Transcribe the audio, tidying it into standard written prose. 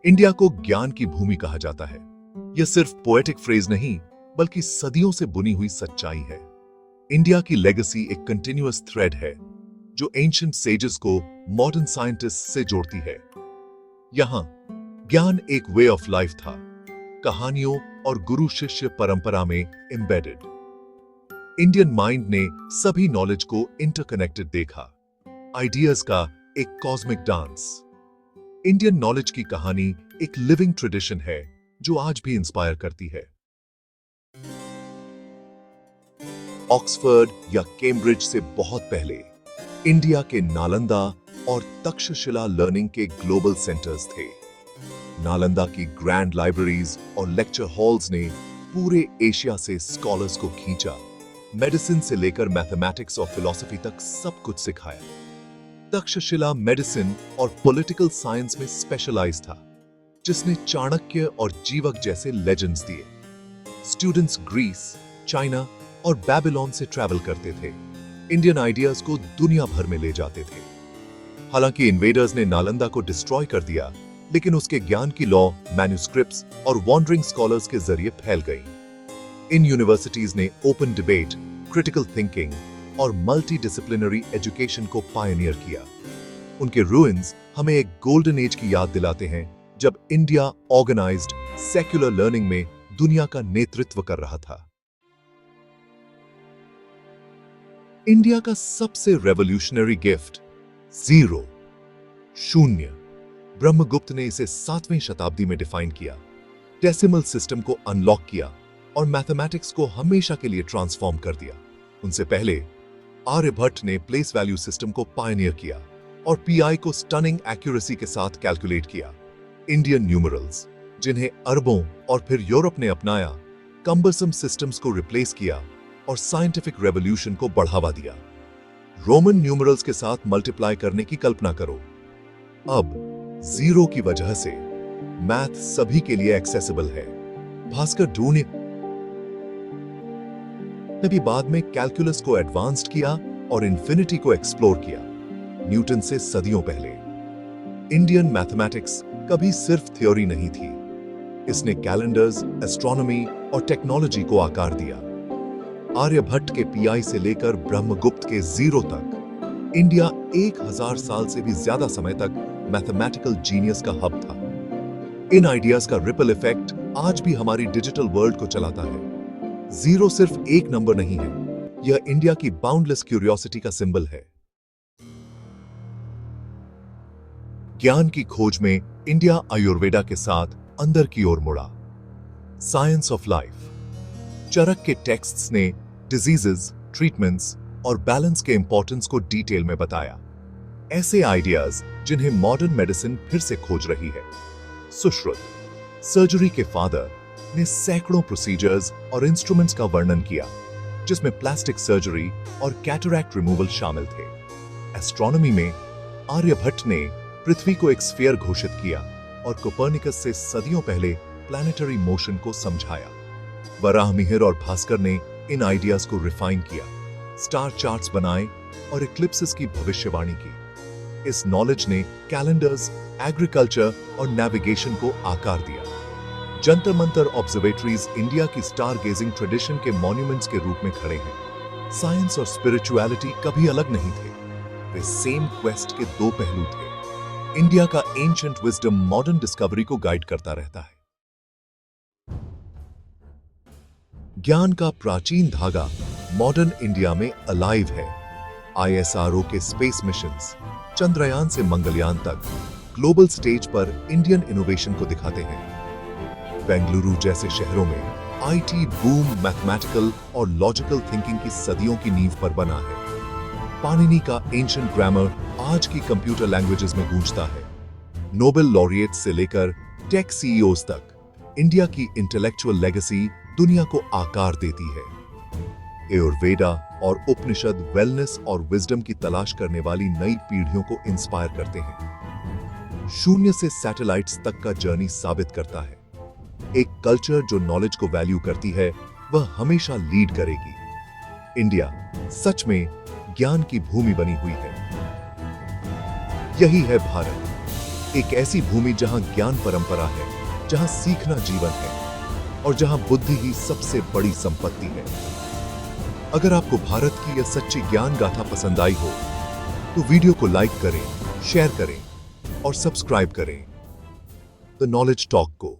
India को ज्ञान की भूमि कहा जाता है। यह सिर्फ पोएटिक फ्रेज नहीं, बल्कि सदियों से बुनी हुई सच्चाई है। इंडिया की लेगेसी एक कंटिन्यूअस थ्रेड है जो एंशिएंट सेजेस को मॉडर्न साइंटिस्ट से जोड़ती है। यहां ज्ञान एक वे ऑफ लाइफ था, कहानियों और गुरु शिष्य परंपरा में एम्बेडेड। इंडियन माइंड ने सभी नॉलेज को इंटरकनेक्टेड देखा, आइडियाज का एक कॉस्मिक डांस। इंडियन नॉलेज की कहानी एक लिविंग ट्रेडिशन है जो आज भी इंस्पायर करती है। ऑक्सफोर्ड या कैम्ब्रिज से बहुत पहले इंडिया के नालंदा और तक्षशिला लर्निंग के ग्लोबल सेंटर्स थे। नालंदा की ग्रैंड लाइब्रेरीज और लेक्चर हॉल्स ने पूरे एशिया से स्कॉलर्स को खींचा। मेडिसिन से लेकर मैथमेटिक्स और फिलॉसफी तक सब कुछ सिखाया। तक्षशिला मेडिसिन और पॉलिटिकल साइंस में स्पेशलाइज था, जिसने चाणक्य और जीवक जैसे लेजेंड्स दिए। स्टूडेंट्स ग्रीस, चाइना और बेबीलोन से ट्रैवल करते थे, इंडियन आइडियाज को दुनिया भर में ले जाते थे। हालांकि इन्वेडर्स ने नालंदा को डिस्ट्रॉय कर दिया, लेकिन उसके ज्ञान की लॉ मैन्युस्क्रिप्ट्स और वॉन्डरिंग स्कॉलर्स के जरिए फैल गई। इन यूनिवर्सिटीज ने ओपन डिबेट, क्रिटिकल थिंकिंग और मल्टी डिसिप्लिनरी एजुकेशन को पायनियर किया। उनके रूइंस हमें एक गोल्डन एज की याद दिलाते हैं, जब इंडिया ऑर्गेनाइज्ड सेक्युलर लर्निंग में दुनिया का नेतृत्व कर रहा था। इंडिया का सबसे रेवोल्यूशनरी गिफ्ट जीरो, शून्य। ब्रह्मगुप्त ने इसे 7वीं शताब्दी में डिफाइन किया, डेसिमल सिस्टम को अनलॉक किया और मैथमेटिक्स को हमेशा के लिए ट्रांसफॉर्म कर दिया। उनसे पहले आर्यभट्ट ने प्लेस वैल्यू सिस्टम को पायनियर किया और पीआई को स्टनिंग एक्यूरेसी के साथ कैलकुलेट किया। इंडियन न्यूमरल्स, जिन्हें अरबों और फिर यूरोप ने अपनाया, कम्बरसम सिस्टम्स को रिप्लेस किया और साइंटिफिक रेवोल्यूशन को बढ़ावा दिया। रोमन न्यूमरल्स के साथ मल्टीप्लाई करने की कल्पना करो। अब जीरो की वजह से मैथ सभी के लिए एक्सेसिबल है। भास्कर ढूंढ ने भी बाद में कैलकुलस को एडवांस्ड किया और इन्फिनिटी को एक्सप्लोर किया। न्यूटन से सदियों पहले इंडियन मैथमेटिक्स कभी सिर्फ थ्योरी नहीं थी, इसने कैलेंडर्स, एस्ट्रोनॉमी और टेक्नोलॉजी को आकार दिया। आर्यभट्ट के पीआई से लेकर ब्रह्मगुप्त के जीरो तक इंडिया 1000 साल से भी ज्यादा समय तक मैथमेटिकल जीनियस का हब था। इन आइडियाज का रिपल इफेक्ट आज भी हमारी डिजिटल वर्ल्ड को चलाता है। जीरो सिर्फ एक नंबर नहीं है, यह इंडिया की बाउंडलेस क्यूरियोसिटी का सिंबल है। ज्ञान की खोज में इंडिया आयुर्वेदा के साथ अंदर की ओर मुड़ा। साइंस ऑफ लाइफ, चरक के टेक्स्ट्स ने डिजीजेस, ट्रीटमेंट्स और बैलेंस के इंपॉर्टेंस को डिटेल में बताया। ऐसे आइडियाज जिन्हें मॉडर्न मेडिसिन फिर से खोज रही है। सुश्रुत, सर्जरी के फादर, ने सैकड़ों प्रोसीजर्स और इंस्ट्रूमेंट्स का वर्णन किया, जिसमें प्लास्टिक सर्जरी और कैटरैक्ट रिमूवल शामिल थे। एस्ट्रोनॉमी में आर्यभट्ट ने पृथ्वी को एक स्फीयर घोषित किया और कोपर्निकस से सदियों पहले प्लैनेटरी मोशन को समझाया। वराहमिहिर और भास्कर ने इन आइडियाज को रिफाइन किया, स्टार चार्ट्स बनाए और इक्लिप्सेस की भविष्यवाणी की। इस नॉलेज ने कैलेंडर्स, एग्रीकल्चर और नेविगेशन को आकार दिया। जंतर मंतर ऑब्जर्वेटरीज इंडिया की स्टार गेजिंग ट्रेडिशन के मॉन्यूमेंट्स के रूप में खड़े हैं। साइंस और स्पिरिचुअलिटी कभी अलग नहीं थे, वे सेम क्वेस्ट के दो पहलू थे। इंडिया का एंशिएंट विजडम मॉडर्न डिस्कवरी को गाइड करता रहता है। ज्ञान का प्राचीन धागा मॉडर्न इंडिया में अलाइव है। आईएसआरओ के स्पेस मिशंस, चंद्रयान से मंगलयान तक ग्लोबल स्टेज पर इंडियन इनोवेशन को दिखाते हैं। बेंगलुरु जैसे शहरों में आईटी बूम मैथमेटिकल और लॉजिकल थिंकिंग की सदियों की नींव पर बना है। पाणिनि का एंशिएंट ग्रामर आज की कंप्यूटर लैंग्वेजेस में गूंजता है। नोबेल लॉरिएट्स से लेकर टेक सीईओज तक इंडिया की इंटेलेक्चुअल लेगेसी दुनिया को आकार देती है। आयुर्वेदा और उपनिषद वेलनेस और विजडम की तलाश करने वाली नई पीढ़ियों को इंस्पायर करते हैं। शून्य से सैटेलाइट्स तक का जर्नी साबित करता है, एक कल्चर जो नॉलेज को वैल्यू करती है वह हमेशा लीड करेगी। इंडिया सच में ज्ञान की भूमि बनी हुई है। यही है भारत, एक ऐसी भूमि जहां ज्ञान परंपरा है, जहां सीखना जीवन है और जहां बुद्धि ही सबसे बड़ी संपत्ति है। अगर आपको भारत की यह सच्ची ज्ञान गाथा पसंद आई हो तो वीडियो को लाइक करें, शेयर करें और सब्सक्राइब करें द नॉलेज टॉक को।